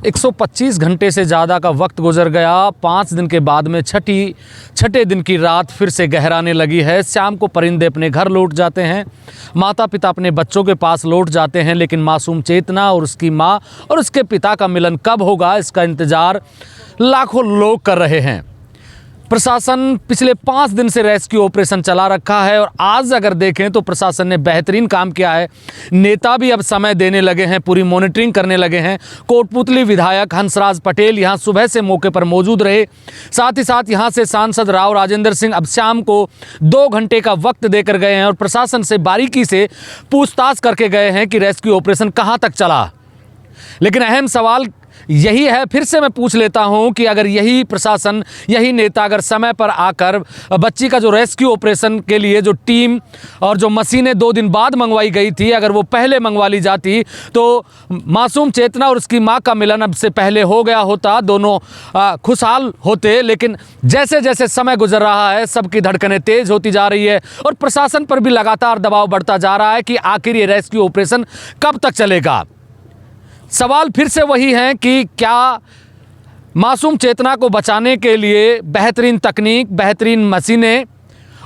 125 घंटे से ज़्यादा का वक्त गुजर गया। 5 दिन के बाद में छठे दिन की रात फिर से गहराने लगी है। शाम को परिंदे अपने घर लौट जाते हैं, माता पिता अपने बच्चों के पास लौट जाते हैं, लेकिन मासूम चेतना और उसकी माँ और उसके पिता का मिलन कब होगा, इसका इंतज़ार लाखों लोग कर रहे हैं। प्रशासन पिछले 5 दिन से रेस्क्यू ऑपरेशन चला रखा है और आज अगर देखें तो प्रशासन ने बेहतरीन काम किया है। नेता भी अब समय देने लगे हैं, पूरी मॉनिटरिंग करने लगे हैं। कोटपुतली विधायक हंसराज पटेल यहां सुबह से मौके पर मौजूद रहे। साथ ही साथ यहां से सांसद राव राजेंद्र सिंह अब शाम को 2 घंटे का वक्त देकर गए हैं और प्रशासन से बारीकी से पूछताछ करके गए हैं कि रेस्क्यू ऑपरेशन कहां तक चला। लेकिन अहम सवाल यही है, फिर से मैं पूछ लेता हूं कि अगर यही प्रशासन, यही नेता अगर समय पर आकर बच्ची का जो रेस्क्यू ऑपरेशन के लिए जो टीम और जो मशीनें 2 दिन बाद मंगवाई गई थी, अगर वो पहले मंगवा ली जाती तो मासूम चेतना और उसकी मां का मिलन अब से पहले हो गया होता, दोनों खुशहाल होते। लेकिन जैसे जैसे समय गुजर रहा है सबकी धड़कनें तेज होती जा रही है और प्रशासन पर भी लगातार दबाव बढ़ता जा रहा है कि आखिर ये रेस्क्यू ऑपरेशन कब तक चलेगा। सवाल फिर से वही है कि क्या मासूम चेतना को बचाने के लिए बेहतरीन तकनीक, बेहतरीन मशीनें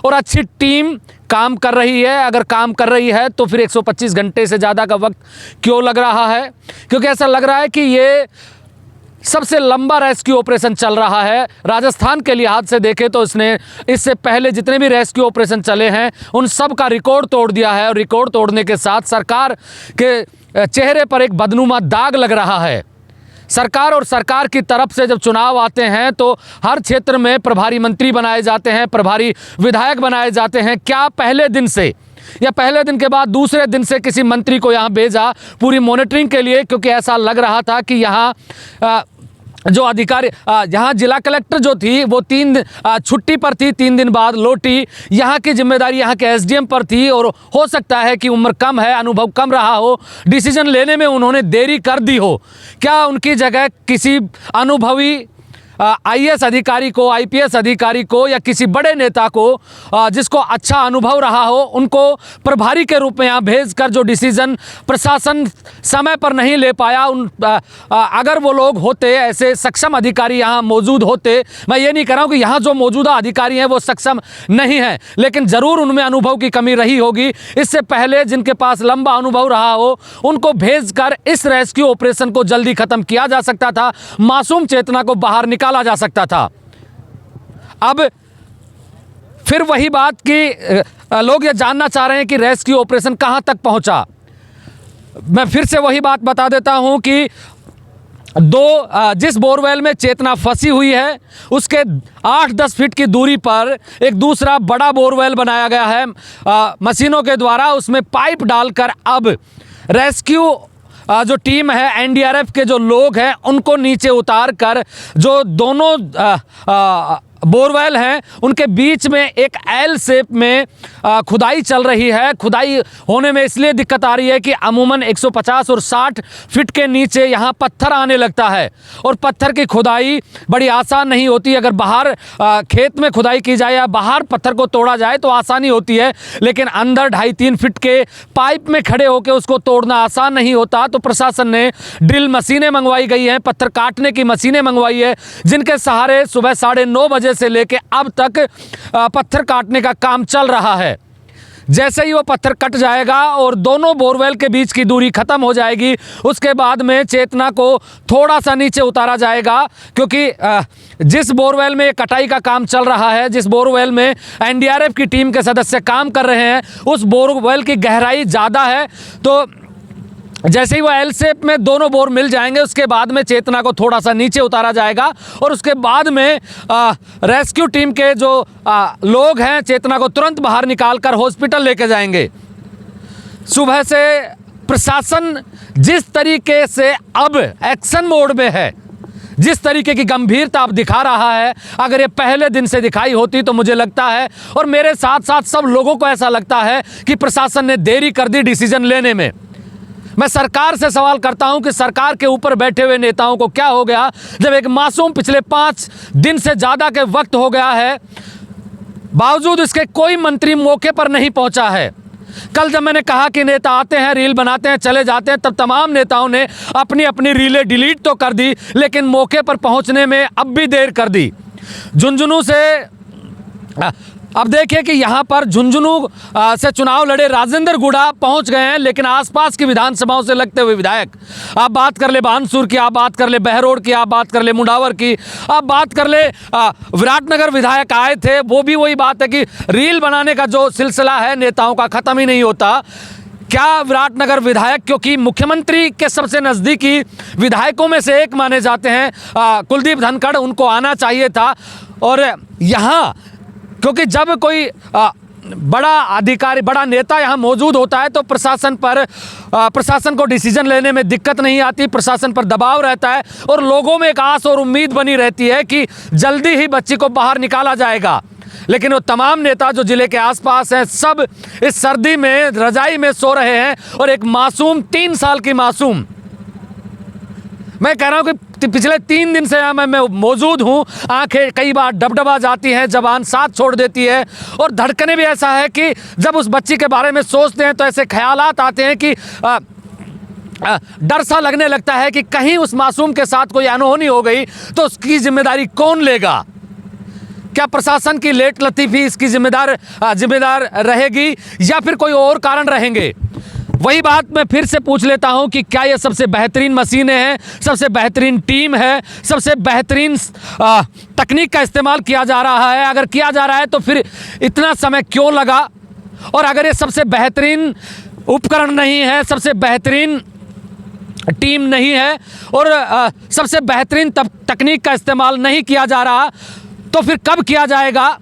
और अच्छी टीम काम कर रही है? अगर काम कर रही है तो फिर 125 घंटे से ज़्यादा का वक्त क्यों लग रहा है? क्योंकि ऐसा लग रहा है कि ये सबसे लंबा रेस्क्यू ऑपरेशन चल रहा है। राजस्थान के लिहाज से देखें तो इससे पहले जितने भी रेस्क्यू ऑपरेशन चले हैं उन सब का रिकॉर्ड तोड़ दिया है और रिकॉर्ड तोड़ने के साथ सरकार के चेहरे पर एक बदनुमा दाग लग रहा है। सरकार और सरकार की तरफ से जब चुनाव आते हैं तो हर क्षेत्र में प्रभारी मंत्री बनाए जाते हैं, प्रभारी विधायक बनाए जाते हैं। क्या पहले दिन से या पहले दिन के बाद दूसरे दिन से किसी मंत्री को यहाँ भेजा पूरी मॉनिटरिंग के लिए? क्योंकि ऐसा लग रहा था कि यहाँ जो अधिकारी, यहाँ जिला कलेक्टर जो थी वो 3 छुट्टी पर थी, 3 दिन बाद लौटी। यहाँ की जिम्मेदारी यहाँ के एसडीएम पर थी और हो सकता है कि उम्र कम है, अनुभव कम रहा हो, डिसीजन लेने में उन्होंने देरी कर दी हो। क्या उनकी जगह किसी अनुभवी आईएएस अधिकारी को, आईपीएस अधिकारी को या किसी बड़े नेता को जिसको अच्छा अनुभव रहा हो उनको प्रभारी के रूप में यहाँ भेजकर जो डिसीजन प्रशासन समय पर नहीं ले पाया, अगर वो लोग होते, ऐसे सक्षम अधिकारी यहाँ मौजूद होते, मैं ये नहीं कह रहा हूँ कि यहाँ जो मौजूदा अधिकारी हैं वो सक्षम नहीं हैं, लेकिन ज़रूर उनमें अनुभव की कमी रही होगी। इससे पहले जिनके पास लंबा अनुभव रहा हो उनको भेजकर इस रेस्क्यू ऑपरेशन को जल्दी ख़त्म किया जा सकता था, मासूम चेतना को बाहर निकाला जा सकता था। अब फिर वही बात कि लोग ये जानना चाह रहे हैं कि रेस्क्यू ऑपरेशन कहां तक पहुंचा। मैं फिर से वही बात बता देता हूं कि जिस बोरवेल में चेतना फंसी हुई है उसके 8-10 फीट की दूरी पर एक दूसरा बड़ा बोरवेल बनाया गया है मशीनों के द्वारा। उसमें पाइप डालकर अब रेस्क्यू जो टीम है, एनडीआरएफ के जो लोग हैं उनको नीचे उतार कर जो दोनों बोरवेल हैं उनके बीच में एक एल शेप में खुदाई चल रही है। खुदाई होने में इसलिए दिक्कत आ रही है कि अमूमन 150 और 60 फीट के नीचे यहाँ पत्थर आने लगता है और पत्थर की खुदाई बड़ी आसान नहीं होती। अगर बाहर खेत में खुदाई की जाए या बाहर पत्थर को तोड़ा जाए तो आसानी होती है, लेकिन अंदर 2.5-3 फीट के पाइप में खड़े होकर उसको तोड़ना आसान नहीं होता। तो प्रशासन ने ड्रिल मशीनें मंगवाई गई हैं, पत्थर काटने की मशीनें मंगवाई है, जिनके सहारे सुबह 9:30 बजे से लेके अब तक पत्थर काटने का काम चल रहा है। जैसे ही वो पत्थर कट जाएगा और दोनों बोरवेल के बीच की दूरी खत्म हो जाएगी, उसके बाद में चेतना को थोड़ा सा नीचे उतारा जाएगा, क्योंकि जिस बोरवेल में कटाई का काम चल रहा है, जिस बोरवेल में एनडीआरएफ की टीम के सदस्य काम कर रहे हैं, उस बोरवेल की गहराई ज़्यादा है। तो जैसे ही वो एल शेप में दोनों बोर मिल जाएंगे उसके बाद में चेतना को थोड़ा सा नीचे उतारा जाएगा और उसके बाद में रेस्क्यू टीम के जो लोग हैं चेतना को तुरंत बाहर निकालकर हॉस्पिटल लेके जाएंगे। सुबह से प्रशासन जिस तरीके से अब एक्शन मोड में है, जिस तरीके की गंभीरता अब दिखा रहा है, अगर ये पहले दिन से दिखाई होती तो मुझे लगता है और मेरे साथ साथ सब लोगों को ऐसा लगता है कि प्रशासन ने देरी कर दी डिसीजन लेने में। मैं सरकार से सवाल करता हूं कि सरकार के ऊपर बैठे हुए नेताओं को क्या हो गया, जब एक मासूम पिछले 5 दिन से ज़्यादा के वक्त हो गया है, बावजूद इसके कोई मंत्री मौके पर नहीं पहुंचा है। कल जब मैंने कहा कि नेता आते हैं, रील बनाते हैं, चले जाते हैं, तब तमाम नेताओं ने अपनी अपनी रीलें डिलीट तो कर दी, लेकिन मौके पर पहुंचने में अब भी देर कर दी। झुंझुनू से अब देखिए कि यहाँ पर झुंझुनू से चुनाव लड़े राजेंद्र गुड़ा पहुँच गए हैं, लेकिन आसपास की विधानसभाओं से लगते हुए विधायक, आप बात कर ले बानसूर की, आप बात कर ले बहरोड की, आप बात कर ले मुंडावर की, आप बात कर ले विराटनगर विधायक आए थे, वो भी वही बात है कि रील बनाने का जो सिलसिला है नेताओं का ख़त्म ही नहीं होता। क्या विराटनगर विधायक, क्योंकि मुख्यमंत्री के सबसे नज़दीकी विधायकों में से एक माने जाते हैं कुलदीप धनखड़, उनको आना चाहिए था। और यहाँ क्योंकि जब कोई बड़ा अधिकारी, बड़ा नेता यहाँ मौजूद होता है तो प्रशासन को डिसीजन लेने में दिक्कत नहीं आती, प्रशासन पर दबाव रहता है और लोगों में एक आस और उम्मीद बनी रहती है कि जल्दी ही बच्ची को बाहर निकाला जाएगा। लेकिन वो तमाम नेता जो जिले के आसपास हैं, सब इस सर्दी में रजाई में सो रहे हैं और एक मासूम, 3 साल की मासूम, मैं कह रहा हूँ कि पिछले 3 दिन से यहाँ मैं मौजूद हूँ, आंखें कई बार डबडबा जाती हैं, जबान साथ छोड़ देती है और धड़कने भी ऐसा है कि जब उस बच्ची के बारे में सोचते हैं तो ऐसे ख्यालात आते हैं कि डर सा लगने लगता है कि कहीं उस मासूम के साथ कोई अनहोनी हो गई तो उसकी जिम्मेदारी कौन लेगा। क्या प्रशासन की लेट लतीफ़ी इसकी जिम्मेदार रहेगी या फिर कोई और कारण रहेंगे। वही बात मैं फिर से पूछ लेता हूं कि क्या ये सबसे बेहतरीन मशीनें हैं, सबसे बेहतरीन टीम है, सबसे बेहतरीन तकनीक का इस्तेमाल किया जा रहा है। अगर किया जा रहा है तो फिर इतना समय क्यों लगा, और अगर ये सबसे बेहतरीन उपकरण नहीं है, सबसे बेहतरीन टीम नहीं है और सबसे बेहतरीन तकनीक का इस्तेमाल नहीं किया जा रहा, तो फिर कब किया जाएगा।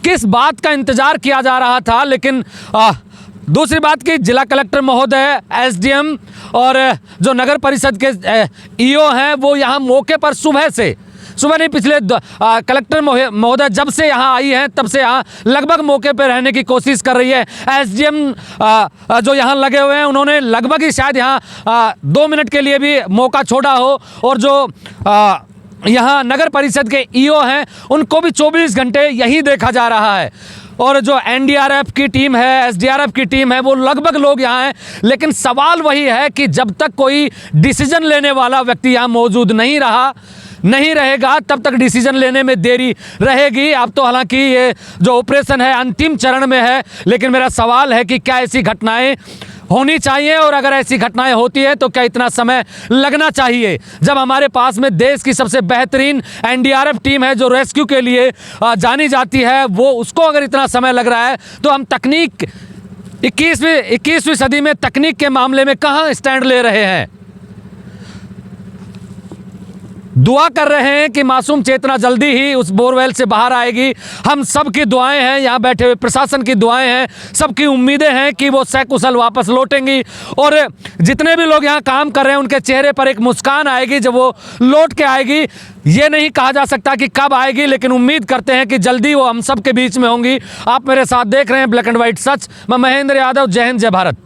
किस बात का इंतजार किया जा रहा था। लेकिन दूसरी बात कि जिला कलेक्टर महोदय, एसडीएम और जो नगर परिषद के ईओ हैं वो यहाँ मौके पर सुबह नहीं, पिछले कलेक्टर महोदय जब से यहाँ आई हैं तब से यहाँ लगभग मौके पर रहने की कोशिश कर रही है। एसडीएम जो यहाँ लगे हुए हैं उन्होंने लगभग ही शायद यहाँ 2 मिनट के लिए भी मौका छोड़ा हो, और जो यहाँ नगर परिषद के ईओ हैं उनको भी 24 घंटे यही देखा जा रहा है। और जो एनडीआरएफ की टीम है, एसडीआरएफ की टीम है, वो लगभग लोग यहाँ हैं। लेकिन सवाल वही है कि जब तक कोई डिसीजन लेने वाला व्यक्ति यहाँ मौजूद नहीं रहेगा तब तक डिसीजन लेने में देरी रहेगी। अब तो हालांकि ये जो ऑपरेशन है अंतिम चरण में है, लेकिन मेरा सवाल है कि क्या ऐसी घटनाएं होनी चाहिए, और अगर ऐसी घटनाएं होती है तो क्या इतना समय लगना चाहिए। जब हमारे पास में देश की सबसे बेहतरीन एनडीआरएफ टीम है जो रेस्क्यू के लिए जानी जाती है, वो उसको अगर इतना समय लग रहा है तो हम तकनीक 21वीं सदी में तकनीक के मामले में कहाँ स्टैंड ले रहे हैं। दुआ कर रहे हैं कि मासूम चेतना जल्दी ही उस बोरवेल से बाहर आएगी। हम सब की दुआएं हैं, यहाँ बैठे हुए प्रशासन की दुआएं हैं, सबकी उम्मीदें हैं कि वो सकुशल वापस लौटेंगी और जितने भी लोग यहाँ काम कर रहे हैं उनके चेहरे पर एक मुस्कान आएगी जब वो लौट के आएगी। ये नहीं कहा जा सकता कि कब आएगी, लेकिन उम्मीद करते हैं कि जल्दी वो हम सब के बीच में होंगी। आप मेरे साथ देख रहे हैं ब्लैक एंड व्हाइट सच। मैं महेंद्र यादव, जय हिंद, जय भारत।